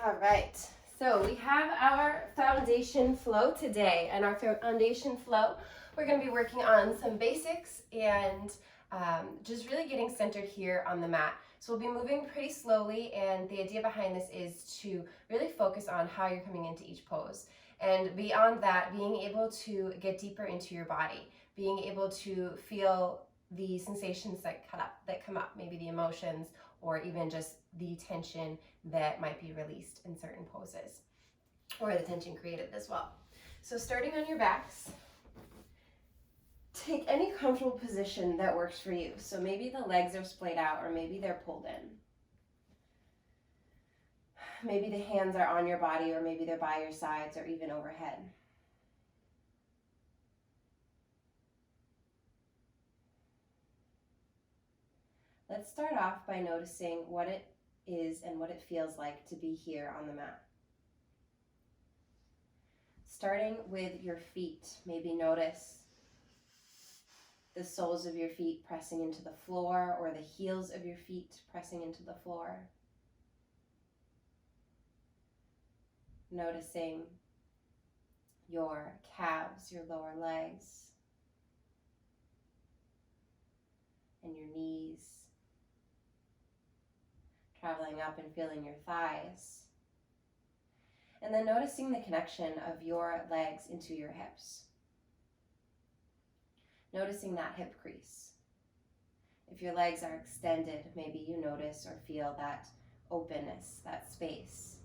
All right, so we have our foundation flow today, and our foundation flow, we're going to be working on some basics and just really getting centered here on the mat. So we'll be moving pretty slowly, and the idea behind this is to really focus on how you're coming into each pose. And beyond that, being able to get deeper into your body, being able to feel the sensations that come up, maybe the emotions or even just the tension that might be released in certain poses, or the tension created as well. So starting on your backs, take any comfortable position that works for you. So maybe the legs are splayed out, or maybe they're pulled in. Maybe the hands are on your body, or maybe they're by your sides or even overhead. Let's start off by noticing what it is and what it feels like to be here on the mat. Starting with your feet, maybe notice the soles of your feet pressing into the floor, or the heels of your feet pressing into the floor. Noticing your calves, your lower legs, and your knees. Traveling up and feeling your thighs. And then noticing the connection of your legs into your hips. Noticing that hip crease. If your legs are extended, maybe you notice or feel that openness, that space.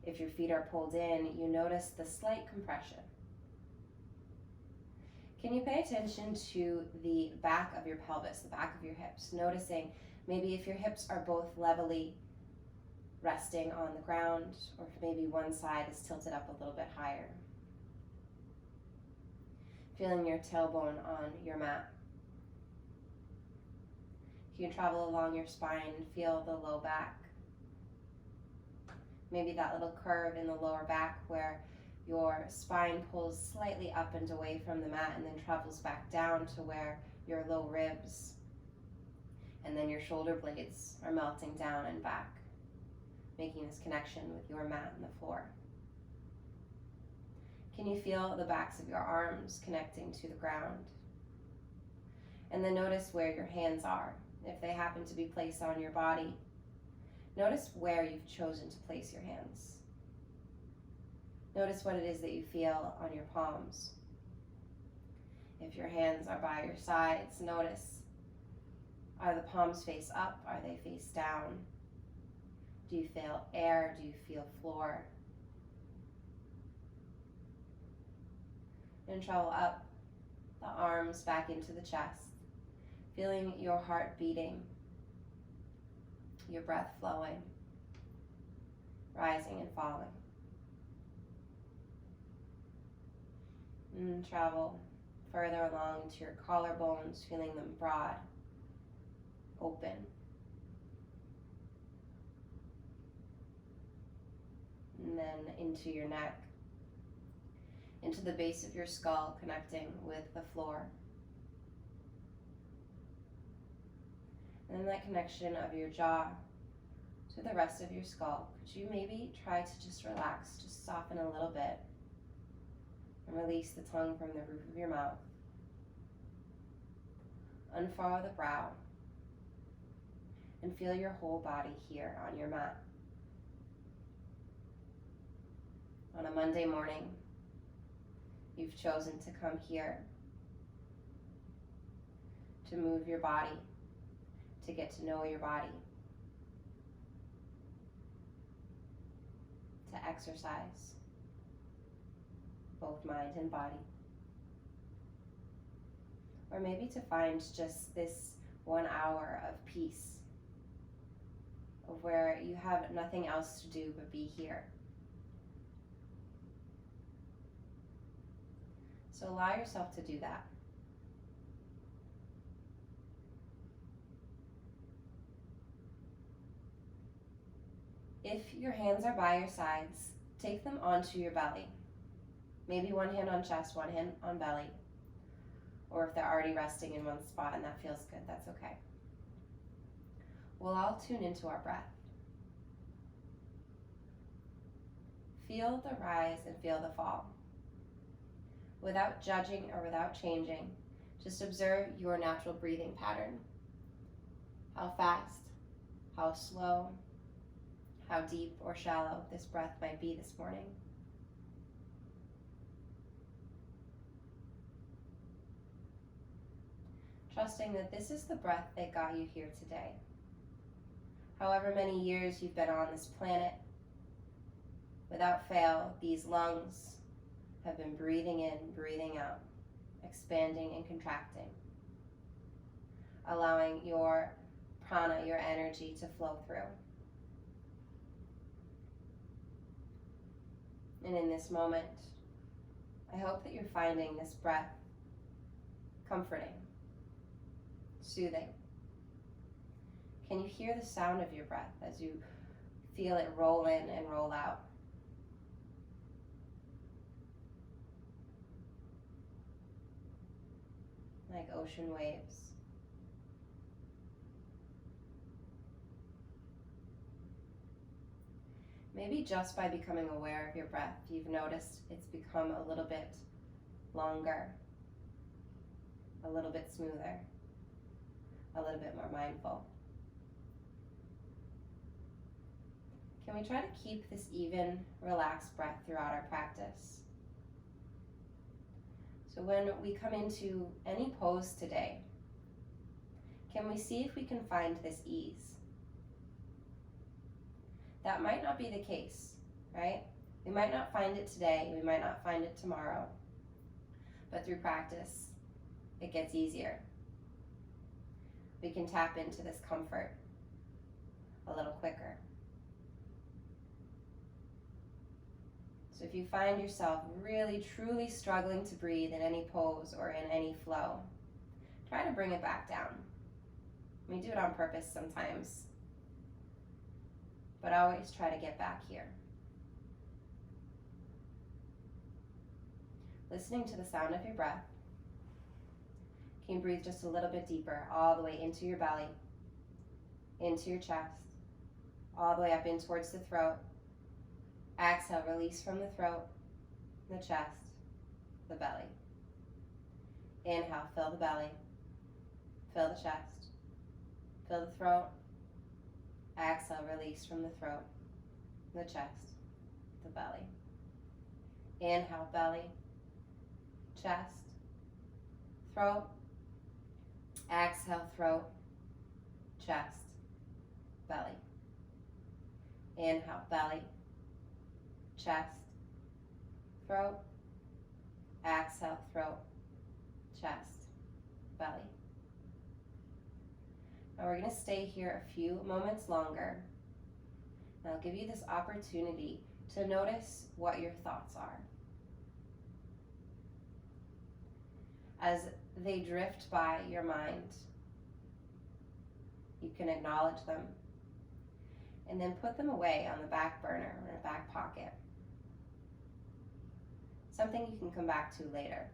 If your feet are pulled in, you notice the slight compression. Can you pay attention to the back of your pelvis, the back of your hips, noticing maybe if your hips are both levelly resting on the ground, or if maybe one side is tilted up a little bit higher. Feeling your tailbone on your mat. You can travel along your spine and feel the low back. Maybe that little curve in the lower back where your spine pulls slightly up and away from the mat and then travels back down to where your low ribs and then your shoulder blades are melting down and back, making this connection with your mat and the floor. Can you feel the backs of your arms connecting to the ground? And then notice where your hands are. If they happen to be placed on your body, notice where you've chosen to place your hands. Notice what it is that you feel on your palms. If your hands are by your sides, notice, are the palms face up? Are they face down? Do you feel air? Do you feel floor? And travel up the arms back into the chest, feeling your heart beating, your breath flowing, rising and falling. And travel further along to your collarbones, feeling them broad, open. And then into your neck, into the base of your skull, connecting with the floor. And then that connection of your jaw to the rest of your skull. Could you maybe try to just relax, just soften a little bit, and release the tongue from the roof of your mouth. Unfurrow the brow, and feel your whole body here on your mat. On a Monday morning, you've chosen to come here to move your body, to get to know your body, to exercise both mind and body. Or maybe to find just this 1 hour of peace, of where you have nothing else to do but be here. So allow yourself to do that. If your hands are by your sides, take them onto your belly. Maybe one hand on chest, one hand on belly. Or if they're already resting in one spot and that feels good, that's okay. We'll all tune into our breath. feel the rise and feel the fall. Without judging or without changing, just observe your natural breathing pattern. How fast, how slow, how deep or shallow this breath might be this morning. Trusting that this is the breath that got you here today. However many years you've been on this planet, without fail, these lungs have been breathing in, breathing out, expanding and contracting, allowing your prana, your energy, to flow through. And in this moment, I hope that you're finding this breath comforting, soothing. Can you hear the sound of your breath as you feel it roll in and roll out? Like ocean waves. Maybe just by becoming aware of your breath, you've noticed it's become a little bit longer, a little bit smoother, a little bit more mindful. Can we try to keep this even, relaxed breath throughout our practice? So when we come into any pose today, can we see if we can find this ease? That might not be the case, right? We might not find it today, we might not find it tomorrow, but through practice, it gets easier. We can tap into this comfort a little quicker. So if you find yourself really, truly struggling to breathe in any pose or in any flow, try to bring it back down. We do it on purpose sometimes, but always try to get back here. Listening to the sound of your breath, can you breathe just a little bit deeper, all the way into your belly, into your chest, all the way up in towards the throat. Exhale, release from the throat, the chest, the belly. Inhale, fill the belly, fill the chest, fill the throat. Exhale, release from the throat, the chest, the belly. Inhale, belly, chest, throat. Exhale, throat, chest, belly. Inhale, belly, chest, throat. Exhale, throat, chest, belly. Now we're going to stay here a few moments longer. And I'll give you this opportunity to notice what your thoughts are. As they drift by your mind, you can acknowledge them and then put them away on the back burner or in a back pocket. Something you can come back to later.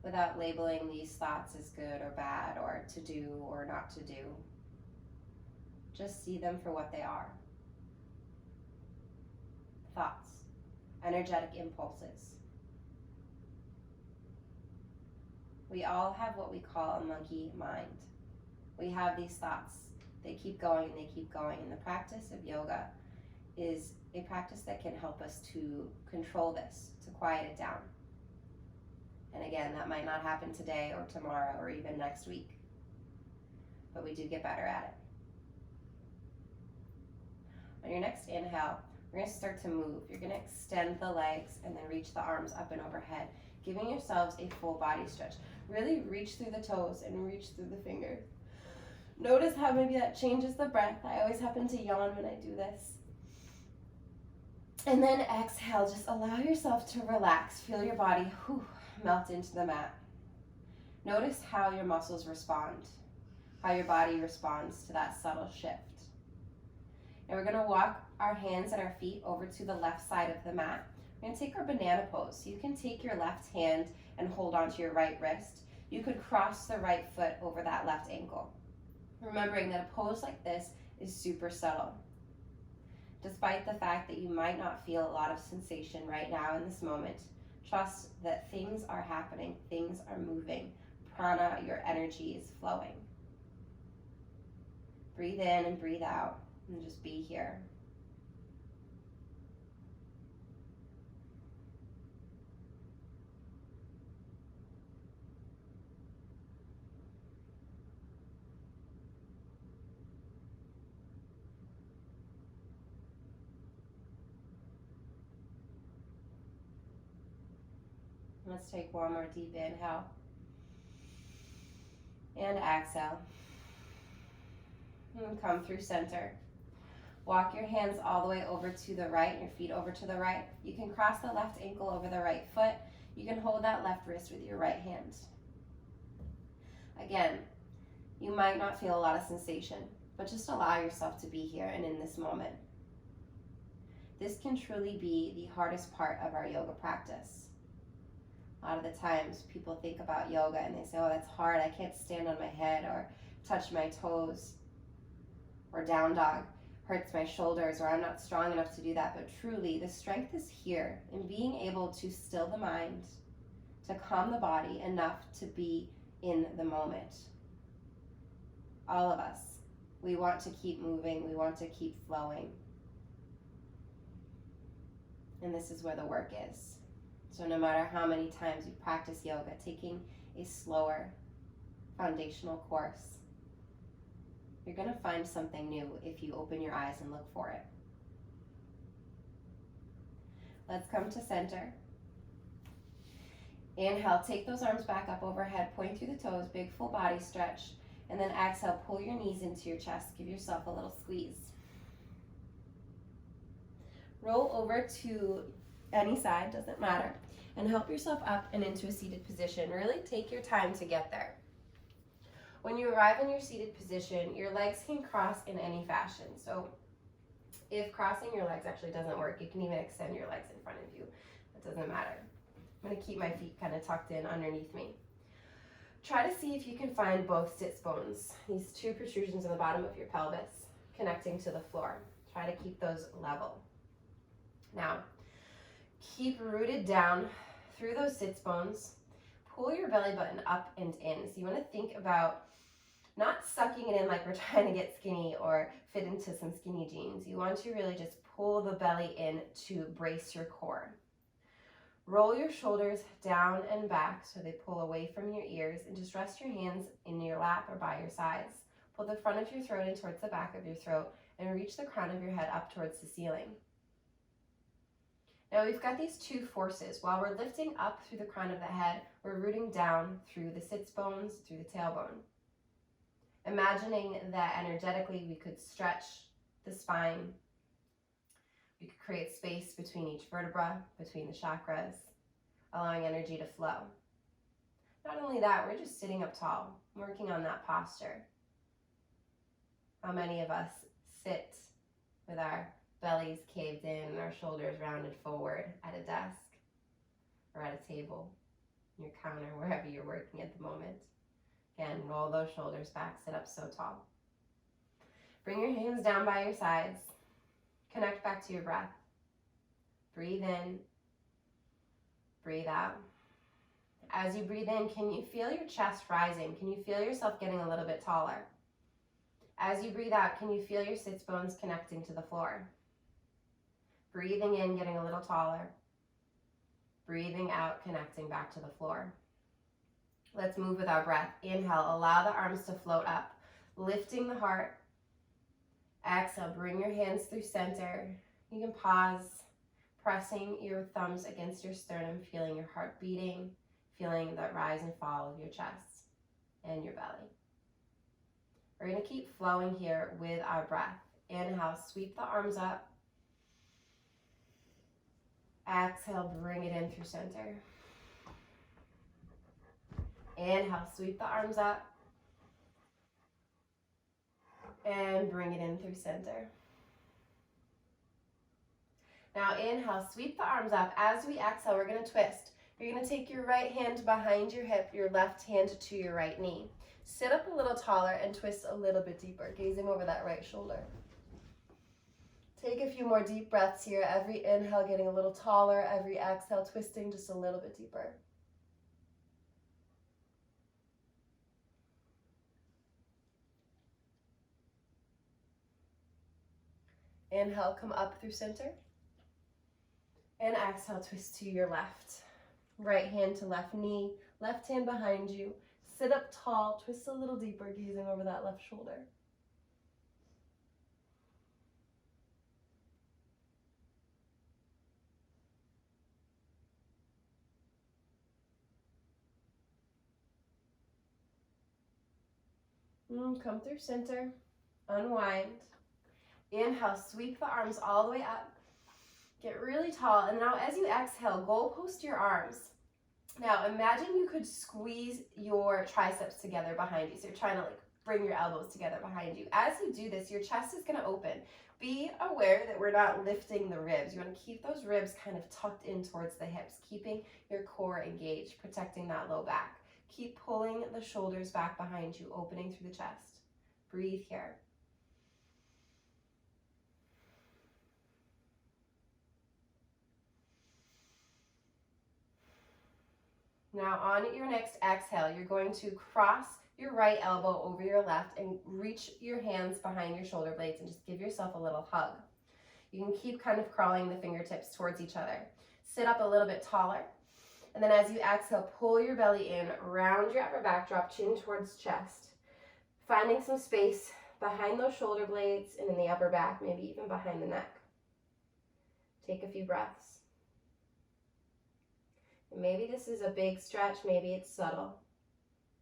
Without labeling these thoughts as good or bad or to do or not to do. Just see them for what they are. Thoughts, energetic impulses. We all have what we call a monkey mind. We have these thoughts. They keep going and they keep going. And the practice of yoga is a practice that can help us to control this, to quiet it down. And again, that might not happen today or tomorrow or even next week, but we do get better at it. On your next inhale, we're going to start to move. You're going to extend the legs and then reach the arms up and overhead, giving yourselves a full body stretch. Really reach through the toes and reach through the fingers. Notice how maybe that changes the breath. I always happen to yawn when I do this. And then exhale, just allow yourself to relax. Feel your body melt into the mat. Notice how your muscles respond, how your body responds to that subtle shift. And we're going to walk our hands and our feet over to the left side of the mat. We're going to take our banana pose. So you can take your left hand and hold onto your right wrist. You could cross the right foot over that left ankle. Remembering that a pose like this is super subtle. Despite the fact that you might not feel a lot of sensation right now in this moment, trust that things are happening, things are moving. Prana, your energy is flowing. Breathe in and breathe out and just be here. Let's take one more deep inhale and exhale. And come through center. Walk your hands all the way over to the right, your feet over to the right. You can cross the left ankle over the right foot. You can hold that left wrist with your right hand. Again, you might not feel a lot of sensation, but just allow yourself to be here and in this moment. This can truly be the hardest part of our yoga practice. A lot of the times people think about yoga and they say, oh, that's hard, I can't stand on my head or touch my toes, or down dog hurts my shoulders, or I'm not strong enough to do that. But truly, the strength is here in being able to still the mind, to calm the body enough to be in the moment. All of us, we want to keep moving, we want to keep flowing. And this is where the work is. So no matter how many times you practice yoga, taking a slower foundational course, you're going to find something new if you open your eyes and look for it. Let's come to center. Inhale, take those arms back up overhead, point through the toes, big full body stretch, and then exhale, pull your knees into your chest, give yourself a little squeeze. Roll over to any side, doesn't matter, and help yourself up and into a seated position. Really take your time to get there. When you arrive in your seated position, your legs can cross in any fashion. So if crossing your legs actually doesn't work, you can even extend your legs in front of you. It doesn't matter. I'm going to keep my feet kind of tucked in underneath me. Try to see if you can find both sits bones, these two protrusions in the bottom of your pelvis, connecting to the floor. Try to keep those level. Now, keep rooted down through those sits bones. Pull your belly button up and in. So you want to think about not sucking it in like we're trying to get skinny or fit into some skinny jeans. You want to really just pull the belly in to brace your core. Roll your shoulders down and back so they pull away from your ears, and just rest your hands in your lap or by your sides. Pull the front of your throat in towards the back of your throat and reach the crown of your head up towards the ceiling. Now we've got these two forces. While we're lifting up through the crown of the head, we're rooting down through the sits bones, through the tailbone. Imagining that energetically we could stretch the spine. We could create space between each vertebra, between the chakras, allowing energy to flow. Not only that, we're just sitting up tall, working on that posture. How many of us sit with our bellies caved in and our shoulders rounded forward at a desk or at a table, your counter, wherever you're working at the moment? Again, roll those shoulders back, sit up so tall. Bring your hands down by your sides. Connect back to your breath. Breathe in, breathe out. As you breathe in, can you feel your chest rising? Can you feel yourself getting a little bit taller? As you breathe out, can you feel your sits bones connecting to the floor? Breathing in, getting a little taller. Breathing out, connecting back to the floor. Let's move with our breath. Inhale, allow the arms to float up, lifting the heart. Exhale, bring your hands through center. You can pause, pressing your thumbs against your sternum, feeling your heart beating, feeling the rise and fall of your chest and your belly. We're going to keep flowing here with our breath. Inhale, sweep the arms up. Exhale, bring it in through center. Inhale, sweep the arms up. And bring it in through center. Now inhale, sweep the arms up. As we exhale, we're going to twist. You're going to take your right hand behind your hip, your left hand to your right knee. Sit up a little taller and twist a little bit deeper, gazing over that right shoulder. Take a few more deep breaths here. Every inhale getting a little taller, every exhale twisting just a little bit deeper. Inhale, come up through center. And exhale, twist to your left. Right hand to left knee, left hand behind you. Sit up tall, twist a little deeper, gazing over that left shoulder. Come through center, unwind. Inhale, sweep the arms all the way up. Get really tall, and now as you exhale, goalpost your arms. Now imagine you could squeeze your triceps together behind you. So you're trying to bring your elbows together behind you. As you do this, your chest is going to open. Be aware that we're not lifting the ribs. You want to keep those ribs kind of tucked in towards the hips, keeping your core engaged, protecting that low back. Keep pulling the shoulders back behind you, opening through the chest. Breathe here. Now on your next exhale, you're going to cross your right elbow over your left and reach your hands behind your shoulder blades and just give yourself a little hug. You can keep kind of crawling the fingertips towards each other. Sit up a little bit taller. And then as you exhale, pull your belly in, round your upper back, drop chin towards chest. Finding some space behind those shoulder blades and in the upper back, maybe even behind the neck. Take a few breaths. Maybe this is a big stretch, maybe it's subtle.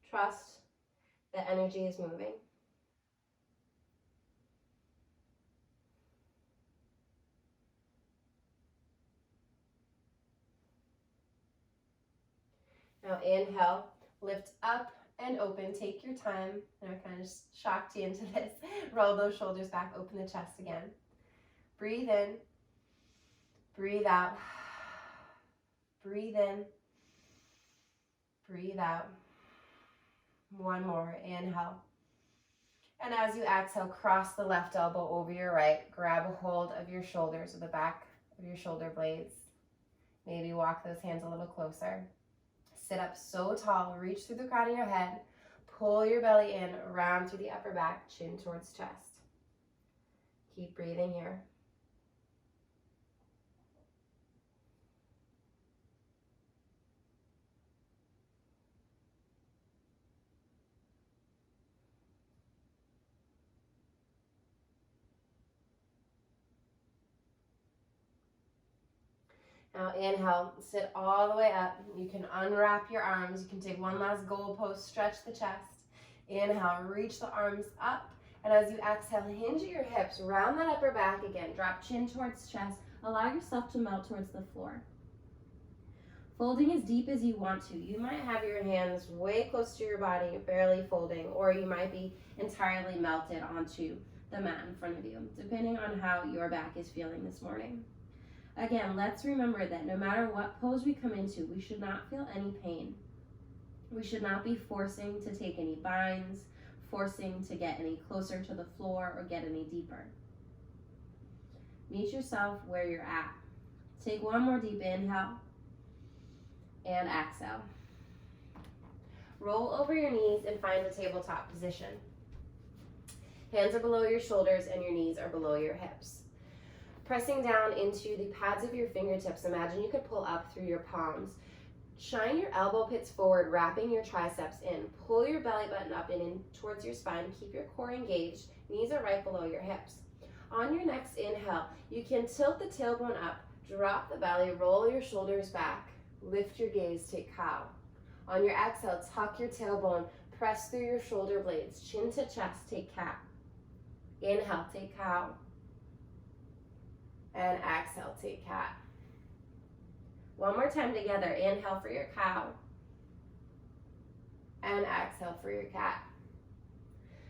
Trust that energy is moving. Now inhale, lift up and open. Take your time. And I kind of just shocked you into this. Roll those shoulders back, open the chest again. Breathe in, breathe out. Breathe in, breathe out. One more, inhale. And as you exhale, cross the left elbow over your right. Grab a hold of your shoulders or the back of your shoulder blades. Maybe walk those hands a little closer. Sit up so tall, reach through the crown of your head. Pull your belly in, round through the upper back, chin towards chest. Keep breathing here. Now inhale, sit all the way up. You can unwrap your arms. You can take one last goalpost, stretch the chest. Inhale, reach the arms up. And as you exhale, hinge at your hips, round that upper back again. Drop chin towards chest. Allow yourself to melt towards the floor. Folding as deep as you want to. You might have your hands way close to your body, barely folding, or you might be entirely melted onto the mat in front of you, depending on how your back is feeling this morning. Again, let's remember that no matter what pose we come into, we should not feel any pain. We should not be forcing to take any binds, forcing to get any closer to the floor or get any deeper. Meet yourself where you're at. Take one more deep inhale and exhale. Roll over your knees and find the tabletop position. Hands are below your shoulders and your knees are below your hips. Pressing down into the pads of your fingertips, imagine you could pull up through your palms. Shine your elbow pits forward, wrapping your triceps in. Pull your belly button up and in towards your spine. Keep your core engaged. Knees are right below your hips. On your next inhale, you can tilt the tailbone up, drop the belly, roll your shoulders back, lift your gaze, take cow. On your exhale, tuck your tailbone, press through your shoulder blades, chin to chest, take cat. Inhale, take cow. And exhale, take cat. One more time together. Inhale for your cow. And exhale for your cat.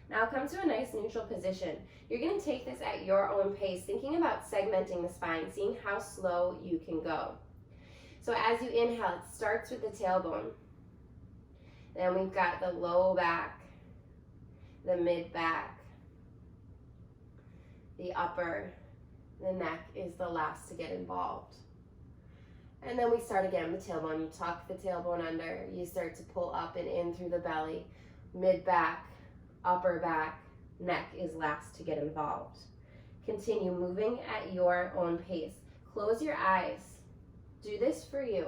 Now come to a nice neutral position. You're going to take this at your own pace, thinking about segmenting the spine, seeing how slow you can go. So as you inhale, it starts with the tailbone. Then we've got the low back, the mid-back, the upper, the neck is the last to get involved. And then we start again with the tailbone. You tuck the tailbone under, you start to pull up and in through the belly, mid-back, upper back, neck is last to get involved. Continue moving at your own pace. Close your eyes. Do this for you.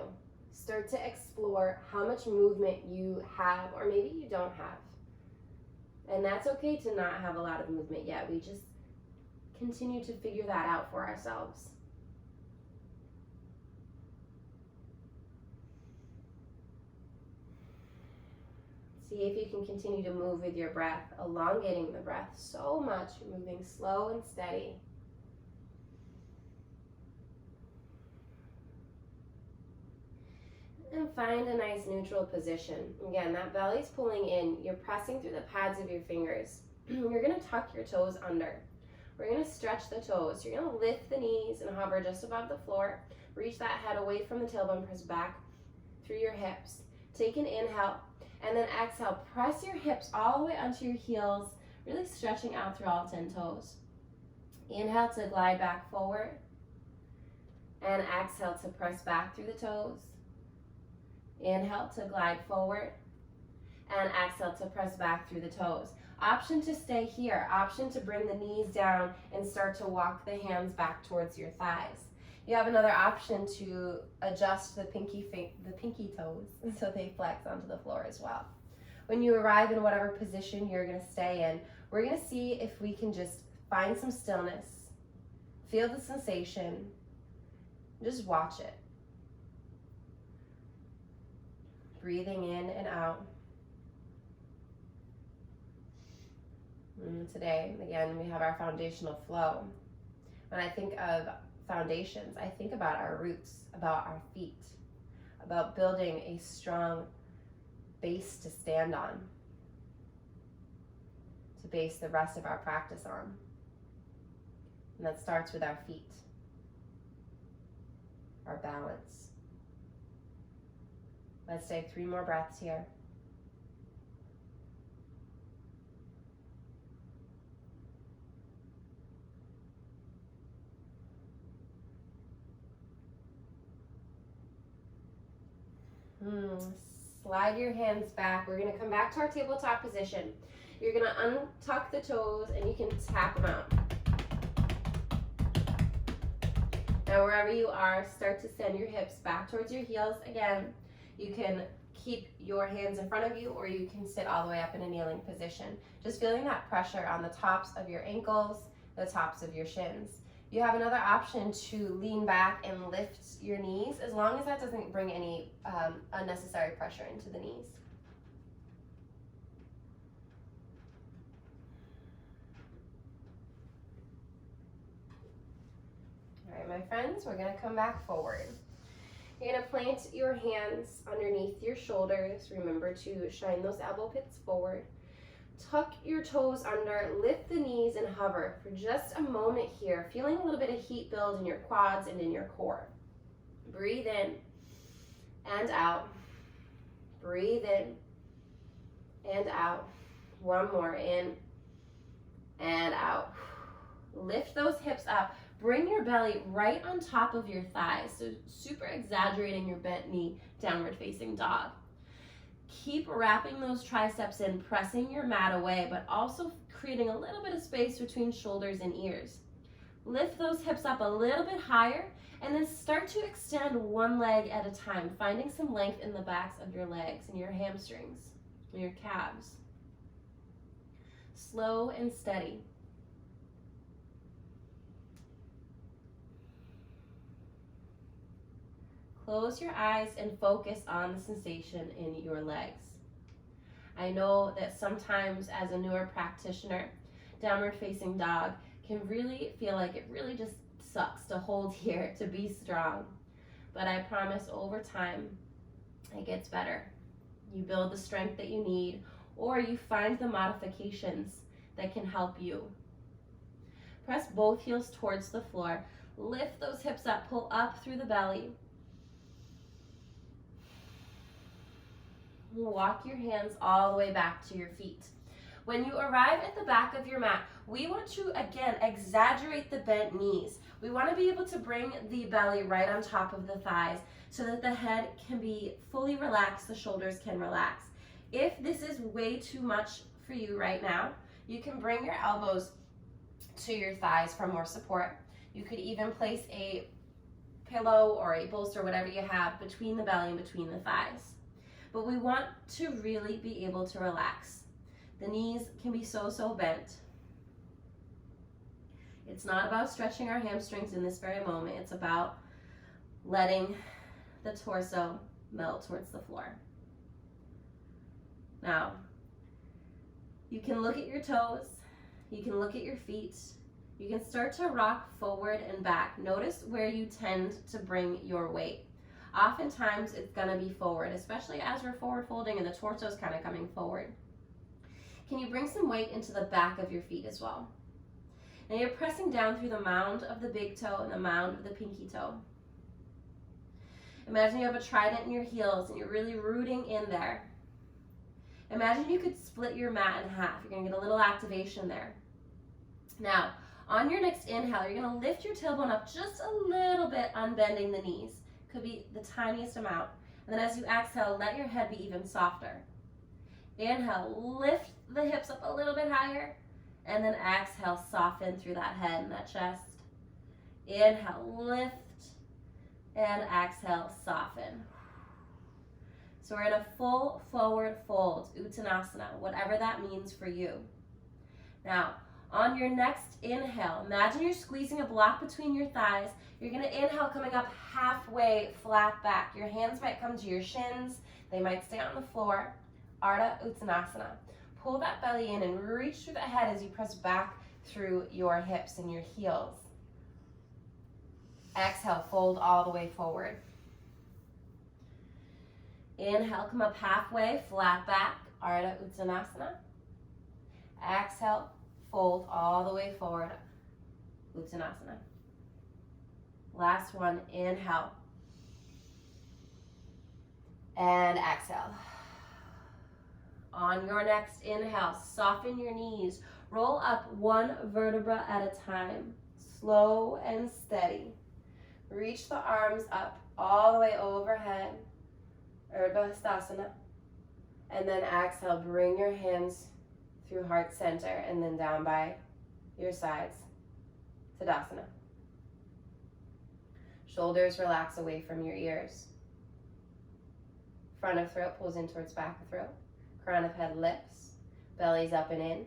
Start to explore how much movement you have, or maybe you don't have. And that's okay to not have a lot of movement yet. We just continue to figure that out for ourselves. See if you can continue to move with your breath, elongating the breath so much, moving slow and steady. And find a nice neutral position. Again, that belly's pulling in. You're pressing through the pads of your fingers. You're going to tuck your toes under. We're going to stretch the toes. You're going to lift the knees and hover just above the floor. Reach that head away from the tailbone, press back through your hips. Take an inhale, and then exhale. Press your hips all the way onto your heels, really stretching out through all 10 toes. Inhale to glide back forward, and exhale to press back through the toes. Inhale to glide forward, and exhale to press back through the toes. Option to stay here, option to bring the knees down and start to walk the hands back towards your thighs. You have another option to adjust the pinky toes so they flex onto the floor as well. When you arrive in whatever position you're going to stay in, we're going to see if we can just find some stillness, feel the sensation, just watch it. Breathing in and out. And today, again, we have our foundational flow. When I think of foundations, I think about our roots, about our feet, about building a strong base to stand on, to base the rest of our practice on. And that starts with our feet, our balance. Let's take 3 more breaths here. Slide your hands back. We're going to come back to our tabletop position. You're going to untuck the toes and you can tap them out. Now wherever you are, start to send your hips back towards your heels. Again, you can keep your hands in front of you or you can sit all the way up in a kneeling position. Just feeling that pressure on the tops of your ankles, the tops of your shins. You have another option to lean back and lift your knees as long as that doesn't bring any unnecessary pressure into the knees. All right, my friends, we're going to come back forward. You're going to plant your hands underneath your shoulders. Remember to shine those elbow pits forward. Tuck your toes under, lift the knees and hover for just a moment here, feeling a little bit of heat build in your quads and in your core. Breathe in and out. Breathe in and out. One more, in and out. Lift those hips up. Bring your belly right on top of your thighs, so super exaggerating your bent knee, downward facing dog. Keep wrapping those triceps in, pressing your mat away, but also creating a little bit of space between shoulders and ears. Lift those hips up a little bit higher, and then start to extend one leg at a time, finding some length in the backs of your legs and your hamstrings and your calves. Slow and steady. Close your eyes and focus on the sensation in your legs. I know that sometimes as a newer practitioner, downward facing dog can really feel like it really just sucks to hold here, to be strong. But I promise over time, it gets better. You build the strength that you need, or you find the modifications that can help you. Press both heels towards the floor. Lift those hips up, pull up through the belly. Walk your hands all the way back to your feet. When you arrive at the back of your mat, we want to, again, exaggerate the bent knees. We want to be able to bring the belly right on top of the thighs so that the head can be fully relaxed, the shoulders can relax. If this is way too much for you right now, you can bring your elbows to your thighs for more support. You could even place a pillow or a bolster, whatever you have, between the belly and between the thighs. But we want to really be able to relax. The knees can be so bent. It's not about stretching our hamstrings in this very moment. It's about letting the torso melt towards the floor. Now, you can look at your toes. You can look at your feet. You can start to rock forward and back. Notice where you tend to bring your weight. Oftentimes, it's going to be forward, especially as we're forward folding and the torso is kind of coming forward. Can you bring some weight into the back of your feet as well? Now you're pressing down through the mound of the big toe and the mound of the pinky toe. Imagine you have a trident in your heels and you're really rooting in there. Imagine you could split your mat in half. You're going to get a little activation there. Now, on your next inhale, you're going to lift your tailbone up just a little bit, unbending the knees. Could be the tiniest amount. And then as you exhale, let your head be even softer. Inhale, lift the hips up a little bit higher, and then exhale, soften through that head and that chest. Inhale, lift, and exhale, soften. So we're in a full forward fold, Uttanasana, whatever that means for you. Now, on your next inhale, imagine you're squeezing a block between your thighs. You're going to inhale, coming up halfway, flat back. Your hands might come to your shins. They might stay on the floor. Ardha Uttanasana. Pull that belly in and reach through the head as you press back through your hips and your heels. Exhale, fold all the way forward. Inhale, come up halfway, flat back, Ardha Uttanasana. Exhale, fold all the way forward, Uttanasana. Last one, inhale. And exhale. On your next inhale, soften your knees. Roll up one vertebra at a time, slow and steady. Reach the arms up all the way overhead, Urdhva Hastasana. And then exhale, bring your hands through heart center and then down by your sides, Tadasana. Shoulders relax away from your ears. Front of throat pulls in towards back of throat. Crown of head lifts, belly's up and in,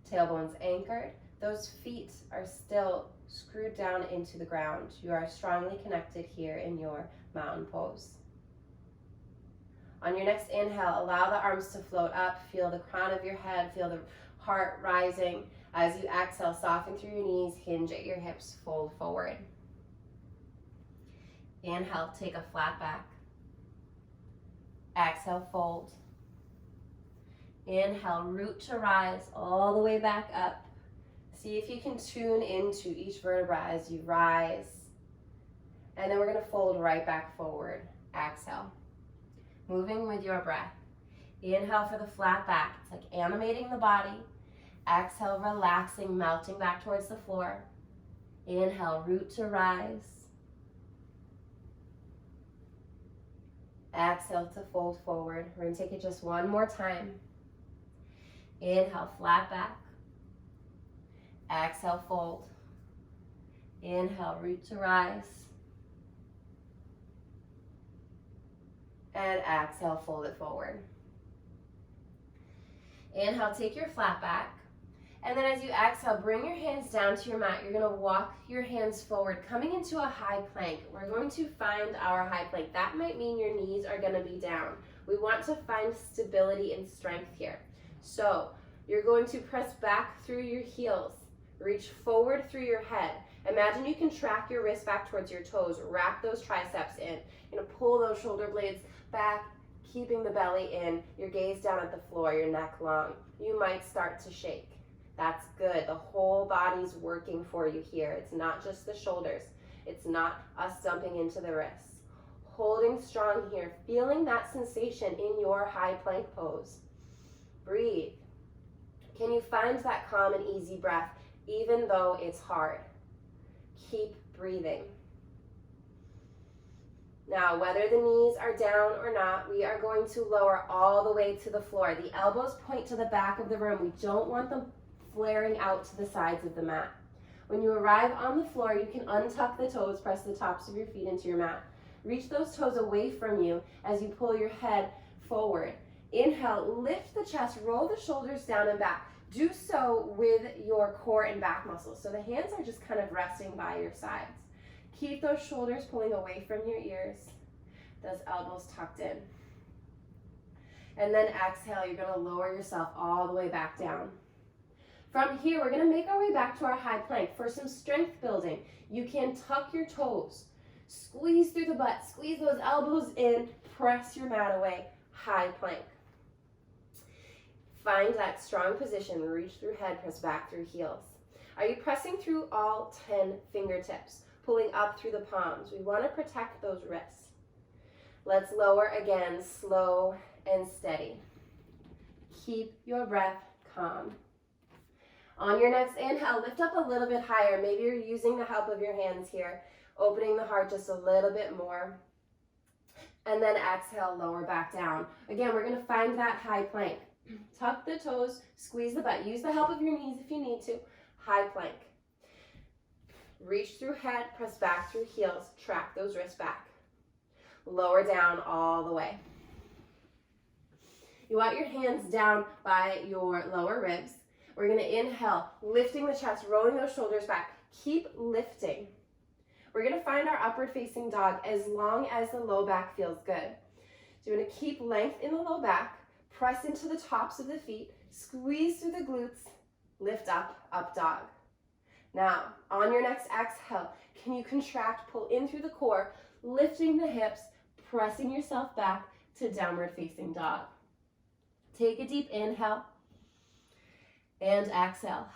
tailbone's anchored. Those feet are still screwed down into the ground. You are strongly connected here in your mountain pose. On your next inhale, allow the arms to float up. Feel the crown of your head, feel the heart rising. As you exhale, soften through your knees, hinge at your hips, fold forward. Inhale, take a flat back. Exhale, fold. Inhale, root to rise all the way back up. See if you can tune into each vertebra as you rise. And then we're going to fold right back forward. Exhale. Moving with your breath. Inhale for the flat back. It's like animating the body. Exhale, relaxing, melting back towards the floor. Inhale, root to rise. Exhale to fold forward. We're going to take it just one more time. Inhale, flat back. Exhale, fold. Inhale, root to rise. And exhale, fold it forward. Inhale, take your flat back. And then as you exhale, bring your hands down to your mat. You're going to walk your hands forward, coming into a high plank. We're going to find our high plank. That might mean your knees are going to be down. We want to find stability and strength here. So you're going to press back through your heels. Reach forward through your head. Imagine you can track your wrists back towards your toes. Wrap those triceps in. You're going to pull those shoulder blades back, keeping the belly in. Your gaze down at the floor, your neck long. You might start to shake. That's good. The whole body's working for you here. It's not just the shoulders. It's not us dumping into the wrists. Holding strong here, feeling that sensation in your high plank pose. Breathe. Can you find that calm and easy breath even though it's hard? Keep breathing. Now, whether the knees are down or not, we are going to lower all the way to the floor. The elbows point to the back of the room. We don't want them flaring out to the sides of the mat. When you arrive on the floor, you can untuck the toes, press the tops of your feet into your mat. Reach those toes away from you as you pull your head forward. Inhale, lift the chest, roll the shoulders down and back. Do so with your core and back muscles. So the hands are just kind of resting by your sides. Keep those shoulders pulling away from your ears, those elbows tucked in. And then exhale, you're going to lower yourself all the way back down. From here, we're going to make our way back to our high plank. For some strength building, you can tuck your toes, squeeze through the butt, squeeze those elbows in, press your mat away, high plank. Find that strong position, reach through head, press back through heels. Are you pressing through all 10 fingertips? Pulling up through the palms. We want to protect those wrists. Let's lower again, slow and steady. Keep your breath calm. On your next inhale, lift up a little bit higher. Maybe you're using the help of your hands here, opening the heart just a little bit more. And then exhale, lower back down. Again, we're going to find that high plank. Tuck the toes, squeeze the butt. Use the help of your knees if you need to. High plank. Reach through head, press back through heels, track those wrists back. Lower down all the way. You want your hands down by your lower ribs. We're going to inhale, lifting the chest, rolling those shoulders back. Keep lifting. We're going to find our upward facing dog as long as the low back feels good. So you're going to keep length in the low back, press into the tops of the feet, squeeze through the glutes, lift up, up dog. Now, on your next exhale, can you contract, pull in through the core, lifting the hips, pressing yourself back to downward facing dog. Take a deep inhale and exhale.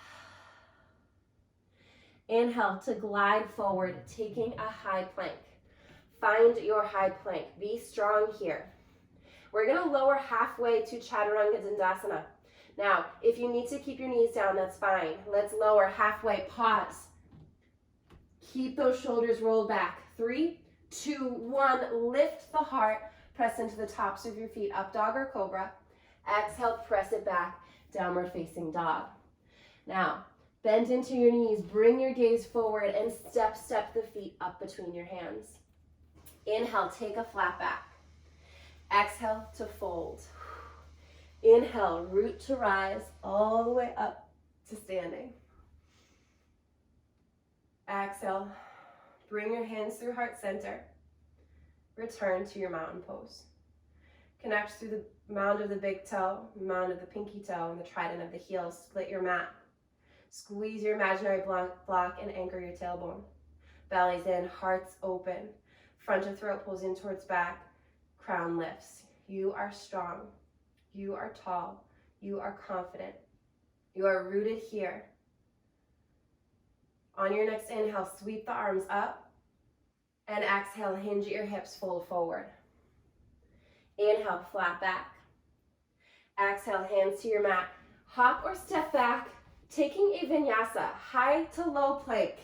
Inhale to glide forward, taking a high plank. Find your high plank. Be strong here. We're going to lower halfway to Chaturanga Dandasana. Now, if you need to keep your knees down, that's fine. Let's lower halfway, pause. Keep those shoulders rolled back. 3, 2, 1, lift the heart, press into the tops of your feet, up dog or cobra. Exhale, press it back, downward facing dog. Now, bend into your knees, bring your gaze forward, and step the feet up between your hands. Inhale, take a flat back. Exhale to fold. Inhale, root to rise all the way up to standing. Exhale, bring your hands through heart center. Return to your mountain pose. Connect through the mound of the big toe, mound of the pinky toe, and the trident of the heel. Split your mat. Squeeze your imaginary block and anchor your tailbone. Belly's in, heart's open. Front of throat pulls in towards back. Crown lifts. You are strong. You are tall. You are confident. You are rooted here. On your next inhale, sweep the arms up. And exhale, hinge at your hips, fold forward. Inhale, flat back. Exhale, hands to your mat. Hop or step back, taking a vinyasa, high to low plank,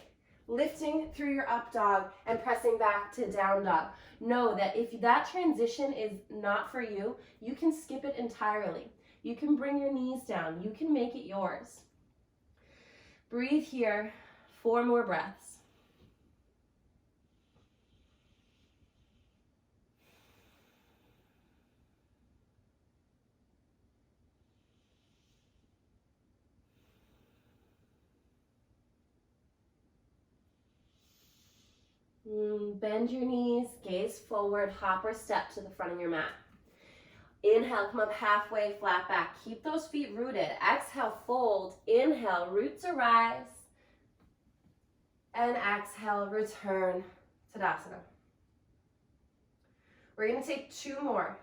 lifting through your up dog and pressing back to down dog. Know that if that transition is not for you, you can skip it entirely. You can bring your knees down. You can make it yours. Breathe here, 4 more breaths. Bend your knees, gaze forward, hop or step to the front of your mat. Inhale, come up halfway, flat back. Keep those feet rooted. Exhale, fold. Inhale, root to rise. And exhale, return to Tadasana. We're going to take 2 more.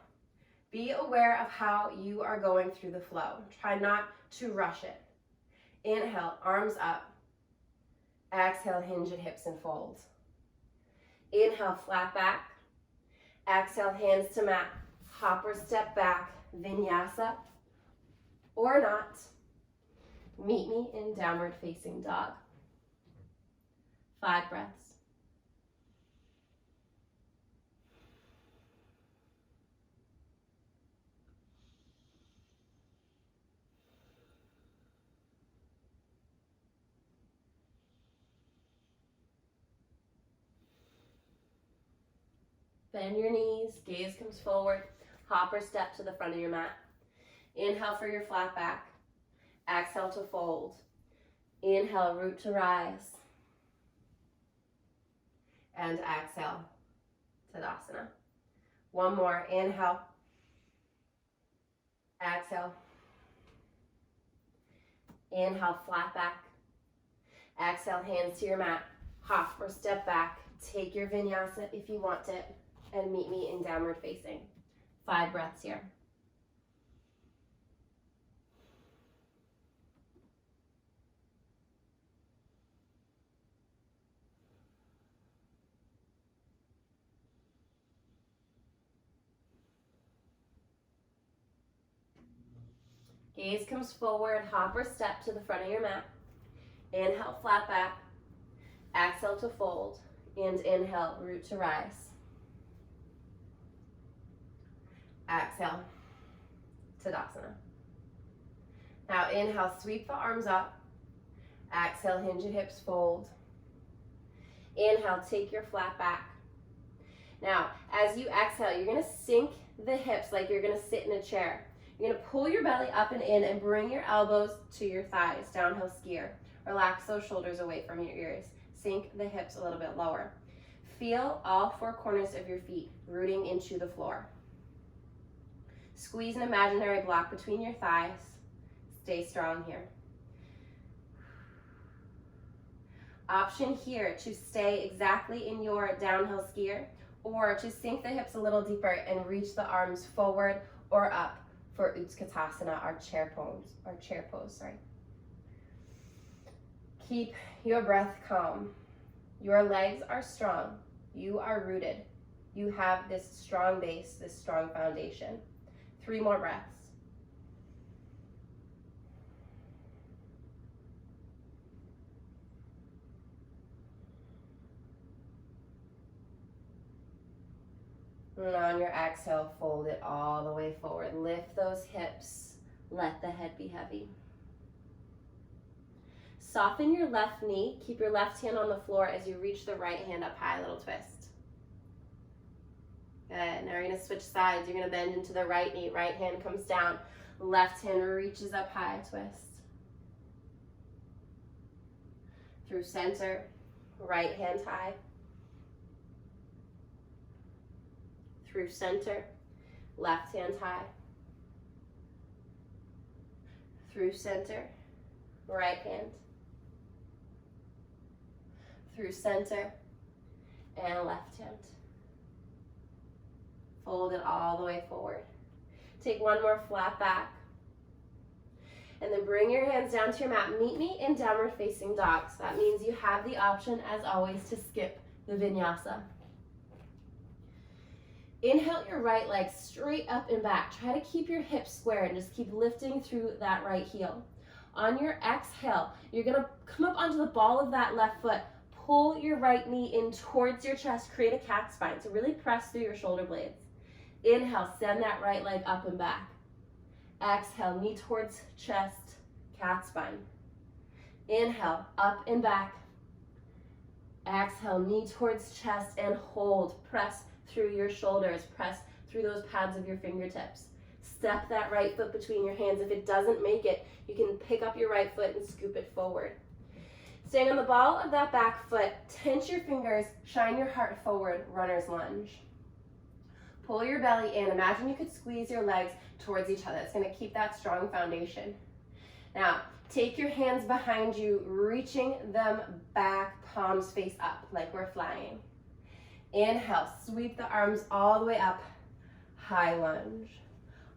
Be aware of how you are going through the flow. Try not to rush it. Inhale, arms up. Exhale, hinge at hips and fold. Inhale, flat back. Exhale, hands to mat. Hop or step back, vinyasa or not. Meet me in downward facing dog. 5 breaths. Bend your knees, gaze comes forward, hop or step to the front of your mat. Inhale for your flat back. Exhale to fold. Inhale, root to rise. And exhale, Tadasana. One more, inhale. Exhale. Inhale, flat back. Exhale, hands to your mat. Hop or step back. Take your vinyasa if you want it. And meet me in downward facing. 5 breaths here. Gaze comes forward, hop or step to the front of your mat. Inhale, flat back. Exhale to fold. And inhale, root to rise. Exhale, Tadasana. Now inhale, sweep the arms up. Exhale, hinge your hips, fold. Inhale, take your flat back. Now, as you exhale, you're gonna sink the hips like you're gonna sit in a chair. You're gonna pull your belly up and in and bring your elbows to your thighs, downhill skier. Relax those shoulders away from your ears. Sink the hips a little bit lower. Feel all 4 corners of your feet rooting into the floor. Squeeze an imaginary block between your thighs. Stay strong here. Option here to stay exactly in your downhill skier or to sink the hips a little deeper and reach the arms forward or up for Utkatasana, our chair pose. Keep your breath calm. Your legs are strong. You are rooted. You have this strong base, this strong foundation. 3 more breaths. And on your exhale, fold it all the way forward. Lift those hips. Let the head be heavy. Soften your left knee. Keep your left hand on the floor as you reach the right hand up high, little twist. Good. Now you're going to switch sides. You're going to bend into the right knee. Right hand comes down. Left hand reaches up high, twist. Through center. Right hand high. Through center. Left hand high. Through center. Right hand. Through center. And left hand. Fold it all the way forward. Take one more flat back. And then bring your hands down to your mat. Meet me in downward facing dog. So that means you have the option, as always, to skip the vinyasa. Inhale your right leg straight up and back. Try to keep your hips square and just keep lifting through that right heel. On your exhale, you're gonna come up onto the ball of that left foot. Pull your right knee in towards your chest. Create a cat spine. So really press through your shoulder blades. Inhale, send that right leg up and back. Exhale, knee towards chest, cat spine. Inhale, up and back. Exhale, knee towards chest and hold. Press through your shoulders. Press through those pads of your fingertips. Step that right foot between your hands. If it doesn't make it, you can pick up your right foot and scoop it forward. Staying on the ball of that back foot, tense your fingers, shine your heart forward, runner's lunge. Pull your belly in. Imagine you could squeeze your legs towards each other. It's going to keep that strong foundation. Now, take your hands behind you, reaching them back, palms face up like we're flying. Inhale, sweep the arms all the way up, high lunge.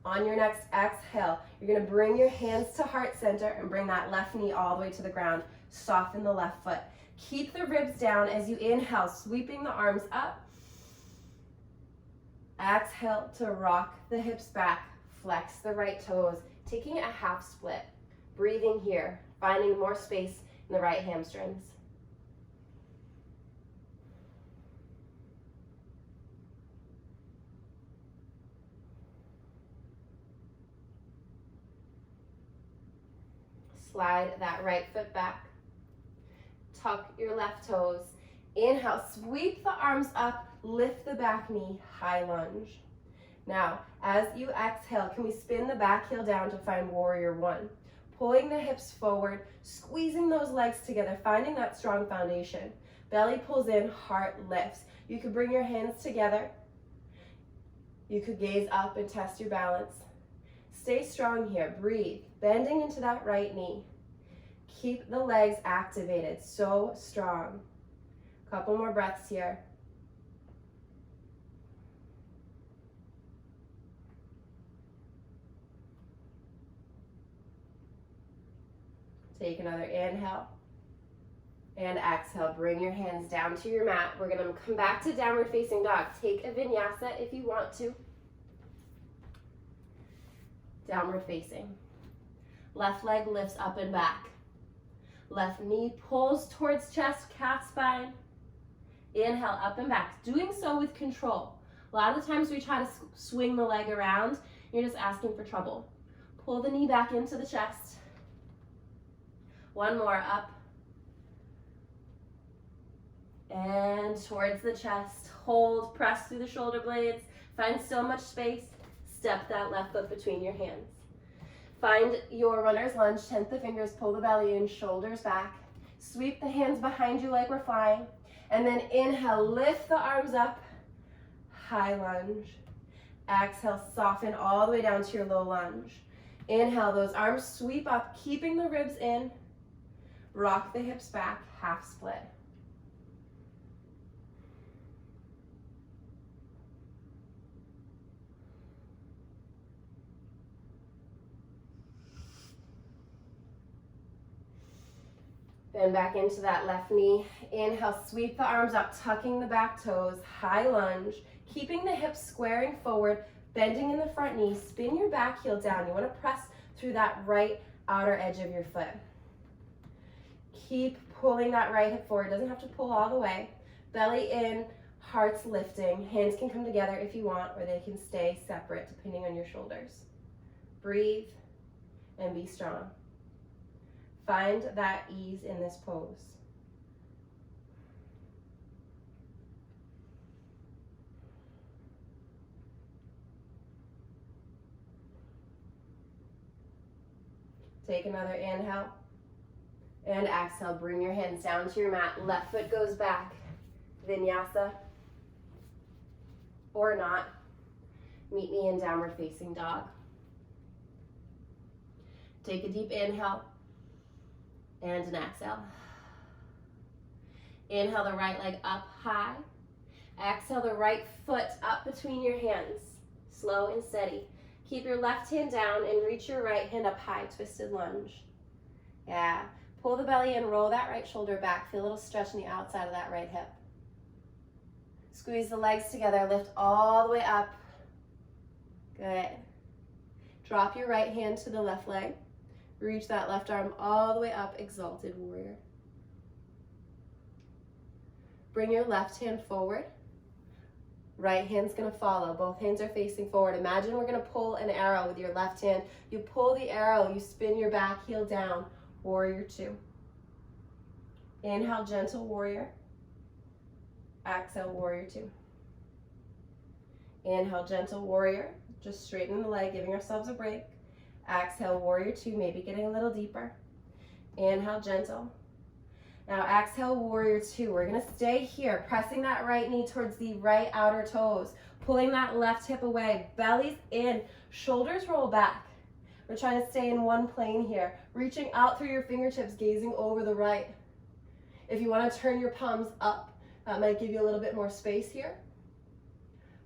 On your next exhale, you're going to bring your hands to heart center and bring that left knee all the way to the ground. Soften the left foot. Keep the ribs down as you inhale, sweeping the arms up. Exhale to rock the hips back, flex the right toes, taking a half split. Breathing here finding more space in the right hamstrings. Slide that right foot back. Tuck your left toes. Inhale, sweep the arms up, lift the back knee, high lunge. Now, as you exhale, can we spin the back heel down to find warrior one? Pulling the hips forward, squeezing those legs together, finding that strong foundation. Belly pulls in, heart lifts. You could bring your hands together. You could gaze up and test your balance. Stay strong here, breathe, bending into that right knee. Keep the legs activated, so strong. Couple more breaths here. Take another inhale and exhale. Bring your hands down to your mat. We're going to come back to downward facing dog. Take a vinyasa if you want to. Downward facing. Left leg lifts up and back. Left knee pulls towards chest, calf spine. Inhale, up and back. Doing so with control. A lot of the times we try to swing the leg around. You're just asking for trouble. Pull the knee back into the chest. One more, up. And towards the chest. Hold, press through the shoulder blades. Find so much space. Step that left foot between your hands. Find your runner's lunge. Tent the fingers, pull the belly in, shoulders back. Sweep the hands behind you like we're flying. And then inhale, lift the arms up. High lunge. Exhale, soften all the way down to your low lunge. Inhale, those arms sweep up, keeping the ribs in. Rock the hips back, half split. Bend back into that left knee. Inhale, sweep the arms up, tucking the back toes, high lunge, keeping the hips squaring forward, bending in the front knee. Spin your back heel down. You want to press through that right outer edge of your foot. Keep pulling that right hip forward. It doesn't have to pull all the way. Belly in, heart's lifting. Hands can come together if you want, or they can stay separate depending on your shoulders. Breathe and be strong. Find that ease in this pose. Take another inhale and exhale. Bring your hands down to your mat. Left foot goes back. Vinyasa or not. Meet me in downward facing dog. Take a deep inhale and an exhale. Inhale the right leg up high. Exhale the right foot up between your hands. Slow and steady. Keep your left hand down and reach your right hand up high, twisted lunge. Yeah. Pull the belly in, roll that right shoulder back. Feel a little stretch in the outside of that right hip. Squeeze the legs together, lift all the way up. Good. Drop your right hand to the left leg. Reach that left arm all the way up, exalted warrior. Bring your left hand forward. Right hand's gonna follow. Both hands are facing forward. Imagine we're gonna pull an arrow with your left hand. You pull the arrow, you spin your back heel down, warrior two. Inhale, gentle warrior. Exhale, warrior two. Inhale, gentle warrior. Just straighten the leg, giving ourselves a break. Exhale, warrior two, maybe getting a little deeper. Inhale, gentle. Now exhale, warrior two. We're gonna stay here, pressing that right knee towards the right outer toes, pulling that left hip away, belly's in, shoulders roll back. We're trying to stay in one plane here, reaching out through your fingertips, gazing over the right. If you wanna turn your palms up, that might give you a little bit more space here.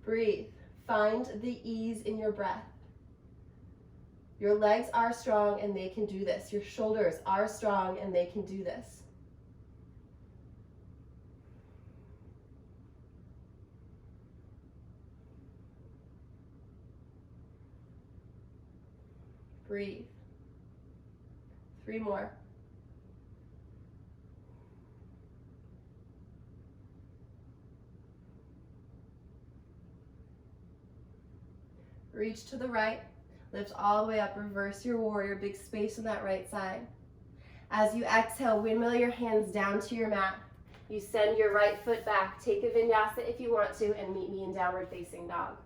Breathe, find the ease in your breath. Your legs are strong and they can do this. Your shoulders are strong and they can do this. Breathe. 3 more. reach to the right, lift all the way up, reverse your warrior, big space on that right side. As you exhale, windmill your hands down to your mat. You send your right foot back. Take a vinyasa if you want to, and meet me in downward facing dog.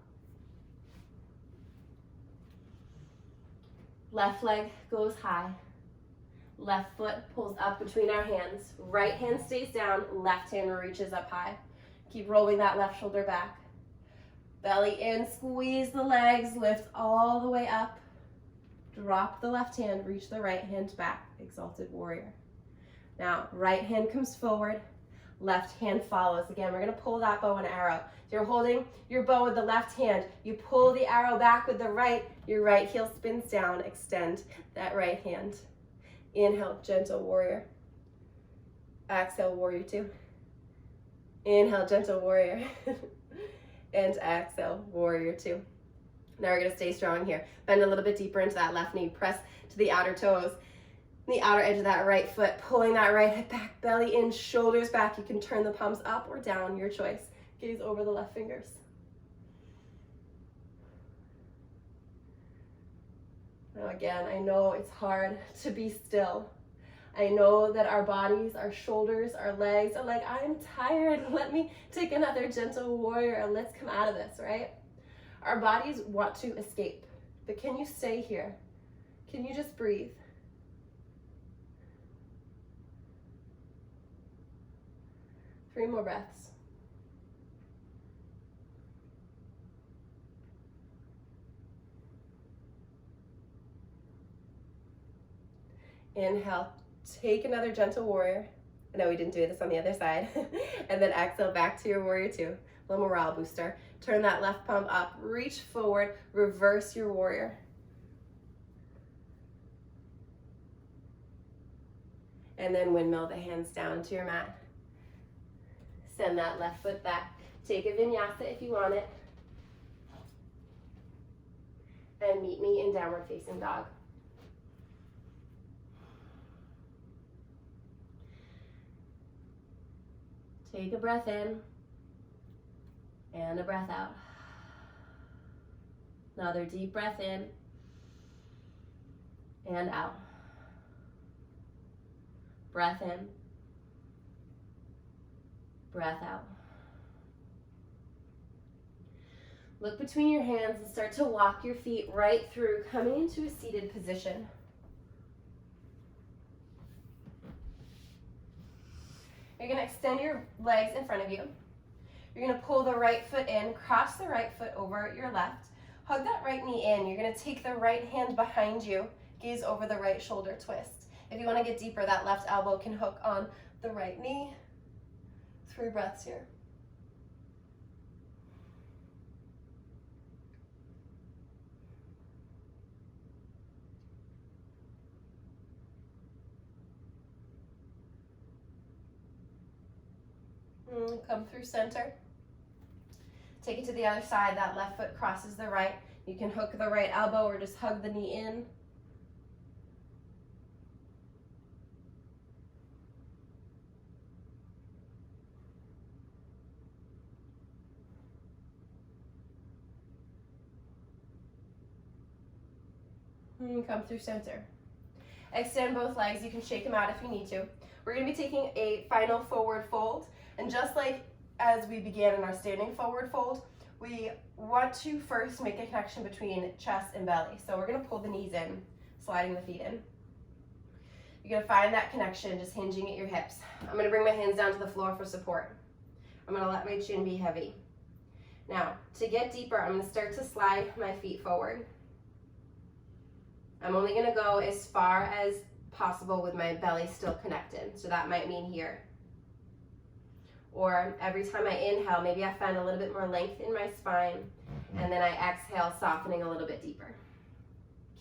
Left leg goes high. Left foot pulls up between our hands. Right hand stays down, left hand reaches up high. Keep rolling that left shoulder back. Belly in, squeeze the legs, lift all the way up. Drop the left hand, reach the right hand back, exalted warrior. Now, right hand comes forward, left hand follows. Again, we're gonna pull that bow and arrow. So you're holding your bow with the left hand, you pull the arrow back with the right, your right heel spins down, extend that right hand. Inhale, gentle warrior. Exhale, warrior two. Inhale, gentle warrior. And exhale, warrior two. Now we're gonna stay strong here. Bend a little bit deeper into that left knee. Press to the outer toes. The outer edge of that right foot. Pulling that right hip back, belly in, shoulders back. You can turn the palms up or down, your choice. Gaze over the left fingers. Now again, I know it's hard to be still. I know that our bodies, our shoulders, our legs are like, I'm tired. Let me take another gentle warrior and let's come out of this, right? Our bodies want to escape, but can you stay here? Can you just breathe? Three more breaths. Inhale, take another gentle warrior. I know we didn't do this on the other side. And then exhale back to your warrior two. A little morale booster. Turn that left palm up, reach forward, reverse your warrior. And then windmill the hands down to your mat. Send that left foot back. Take a vinyasa if you want it. And meet me in downward facing dog. Take a breath in and a breath out. Another deep breath in and out. Breath in, breath out. Look between your hands and start to walk your feet right through, coming into a seated position. You're going to extend your legs in front of you. You're going to pull the right foot in, cross the right foot over your left. Hug that right knee in. You're going to take the right hand behind you, gaze over the right shoulder, twist. If you want to get deeper, that left elbow can hook on the right knee. 3 breaths here. Come through center. Take it to the other side. That left foot crosses the right. You can hook the right elbow or just hug the knee in. Come through center. Extend both legs. You can shake them out if you need to. We're going to be taking a final forward fold. And just like as we began in our standing forward fold, we want to first make a connection between chest and belly. So we're going to pull the knees in, sliding the feet in. You're going to find that connection, just hinging at your hips. I'm going to bring my hands down to the floor for support. I'm going to let my chin be heavy. Now, to get deeper, I'm going to start to slide my feet forward. I'm only going to go as far as possible with my belly still connected. So that might mean here. Or every time I inhale, maybe I find a little bit more length in my spine, and then I exhale, softening a little bit deeper.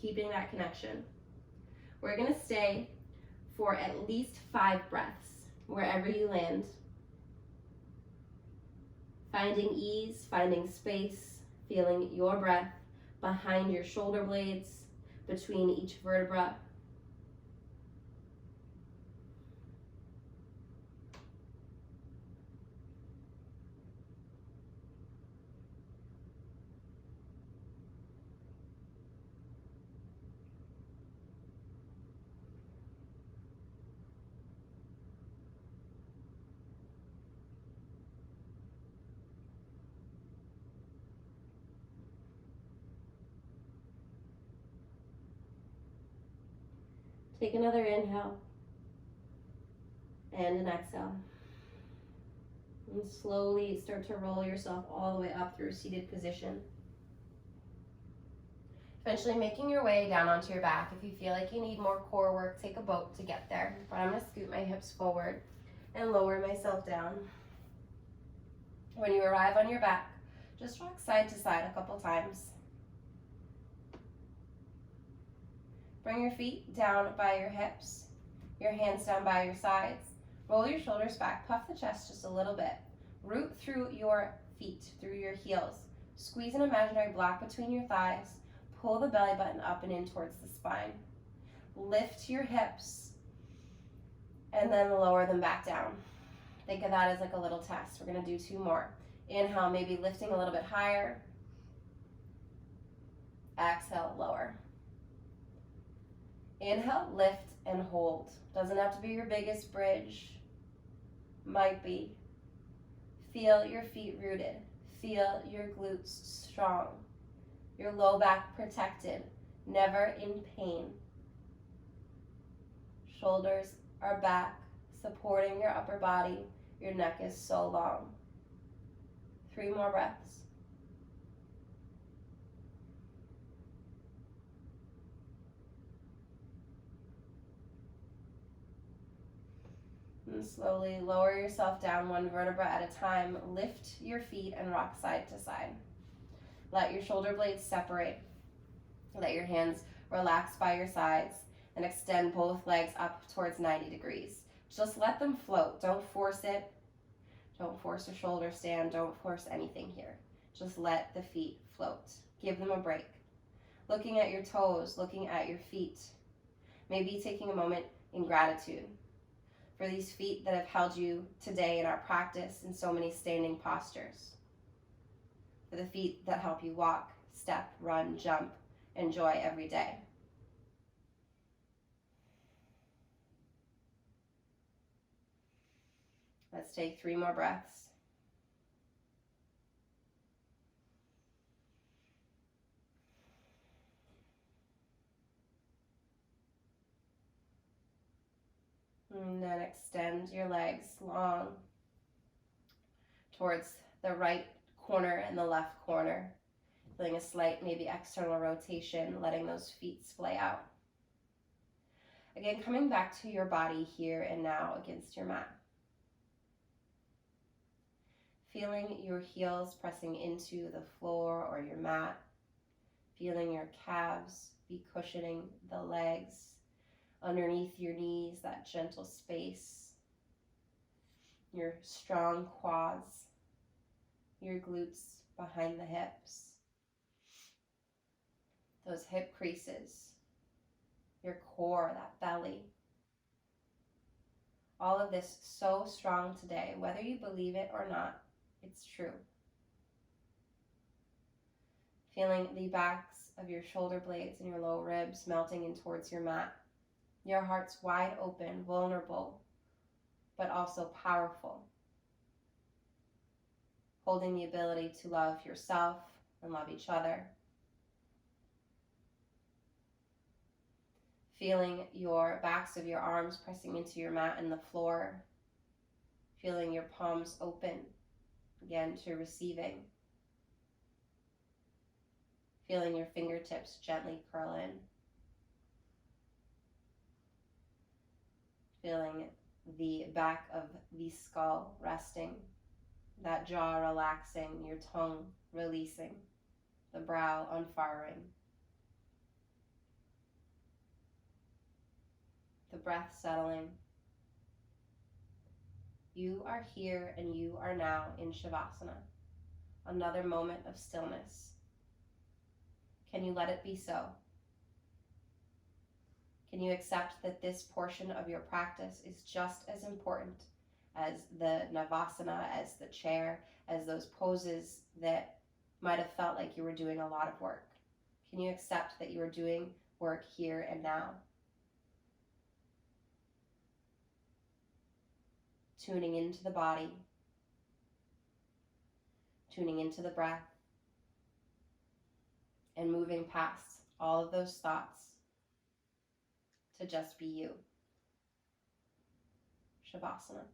Keeping that connection. We're going to stay for at least 5 breaths, wherever you land. Finding ease, finding space, feeling your breath behind your shoulder blades, between each vertebra. Take another inhale and an exhale. And slowly start to roll yourself all the way up through seated position. Eventually making your way down onto your back. If you feel like you need more core work, take a boat to get there. But I'm going to scoot my hips forward and lower myself down. When you arrive on your back, just rock side to side a couple times. Bring your feet down by your hips, your hands down by your sides. Roll your shoulders back, puff the chest just a little bit. Root through your feet, through your heels. Squeeze an imaginary block between your thighs. Pull the belly button up and in towards the spine. Lift your hips and then lower them back down. Think of that as like a little test. We're going to do 2 more. Inhale, maybe lifting a little bit higher. Exhale, lower. Inhale, lift and hold. Doesn't have to be your biggest bridge. Might be. Feel your feet rooted. Feel your glutes strong. Your low back protected, never in pain. Shoulders are back, supporting your upper body. Your neck is so long. 3 more breaths. And slowly lower yourself down 1 vertebra at a time. Lift your feet and rock side to side. Let your shoulder blades separate. Let your hands relax by your sides and extend both legs up towards 90 degrees. Just let them float. Don't force it. Don't force a shoulder stand. Don't force anything here. Just let the feet float. Give them a break. Looking at your toes, looking at your feet. Maybe taking a moment in gratitude for these feet that have held you today in our practice in so many standing postures. For the feet that help you walk, step, run, jump, enjoy every day. Let's take 3 more breaths. And then extend your legs long towards the right corner and the left corner. Feeling a slight, maybe external rotation, letting those feet splay out. Again, coming back to your body here and now against your mat. Feeling your heels pressing into the floor or your mat. Feeling your calves be cushioning the legs. Underneath your knees, that gentle space. Your strong quads. Your glutes behind the hips. Those hip creases. Your core, that belly. All of this so strong today, whether you believe it or not, it's true. Feeling the backs of your shoulder blades and your low ribs melting in towards your mat. Your heart's wide open, vulnerable, but also powerful. Holding the ability to love yourself and love each other. Feeling your backs of your arms pressing into your mat and the floor. Feeling your palms open, again to receiving. Feeling your fingertips gently curl in. Feeling the back of the skull resting, that jaw relaxing, your tongue releasing, the brow unfurrowing. The breath settling. You are here and you are now in Shavasana, another moment of stillness. Can you let it be so? Can you accept that this portion of your practice is just as important as the Navasana, as the chair, as those poses that might have felt like you were doing a lot of work? Can you accept that you are doing work here and now? Tuning into the body, tuning into the breath, and moving past all of those thoughts to just be you. Shavasana.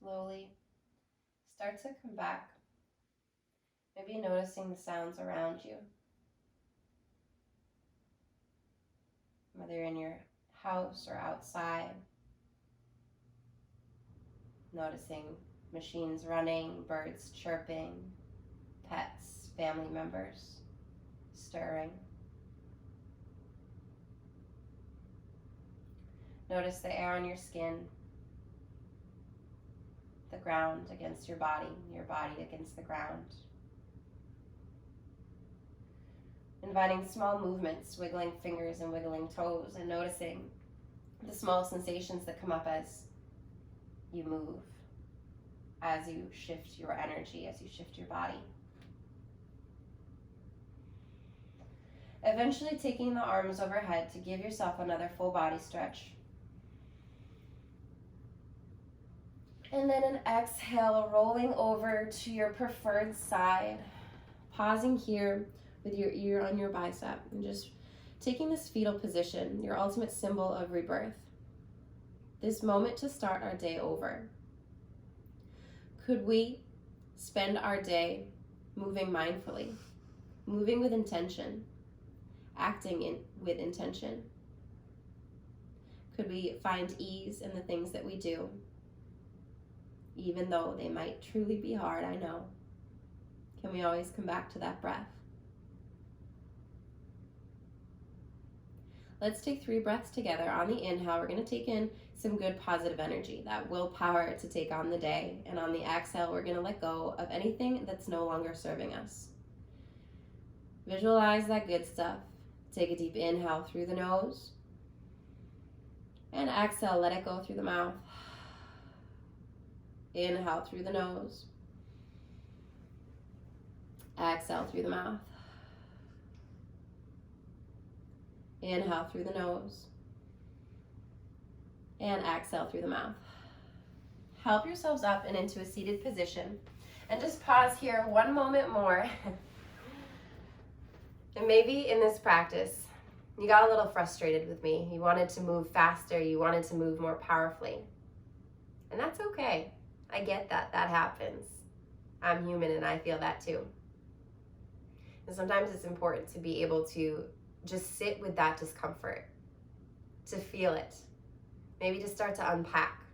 Slowly start to come back. Maybe noticing the sounds around you. Whether you're in your house or outside. Noticing machines running, birds chirping, pets, family members stirring. Notice the air on your skin, the ground against your body against the ground. Inviting small movements, wiggling fingers and wiggling toes, and noticing the small sensations that come up as you move, as you shift your energy, as you shift your body. Eventually taking the arms overhead to give yourself another full body stretch. And then an exhale, rolling over to your preferred side. Pausing here with your ear on your bicep and just taking this fetal position, your ultimate symbol of rebirth. This moment to start our day over. Could we spend our day moving mindfully, moving with intention, acting with intention? Could we find ease in the things that we do? Even though they might truly be hard, I know. Can we always come back to that breath? Let's take 3 breaths together. On the inhale, we're going to take in some good positive energy, that willpower to take on the day. And on the exhale, we're going to let go of anything that's no longer serving us. Visualize that good stuff. Take a deep inhale through the nose. And exhale, let it go through the mouth. Inhale through the nose. Exhale through the mouth. Inhale through the nose. And exhale through the mouth. Help yourselves up and into a seated position. And just pause here one moment more. And maybe in this practice, you got a little frustrated with me. You wanted to move faster. You wanted to move more powerfully. And that's okay. I get that. That happens. I'm human and I feel that too. And sometimes it's important to be able to just sit with that discomfort, to feel it. Maybe to start to unpack.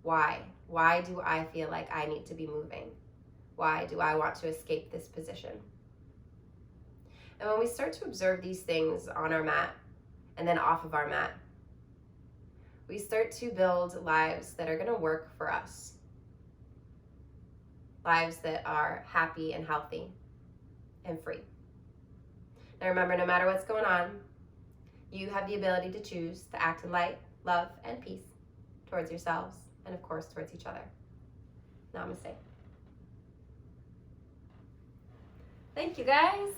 Why? Why do I feel like I need to be moving? Why do I want to escape this position? And when we start to observe these things on our mat and then off of our mat, we start to build lives that are going to work for us. Lives that are happy and healthy and free. Now remember, no matter what's going on, you have the ability to choose to act in light, love, and peace towards yourselves and, of course, towards each other. Namaste. Thank you, guys.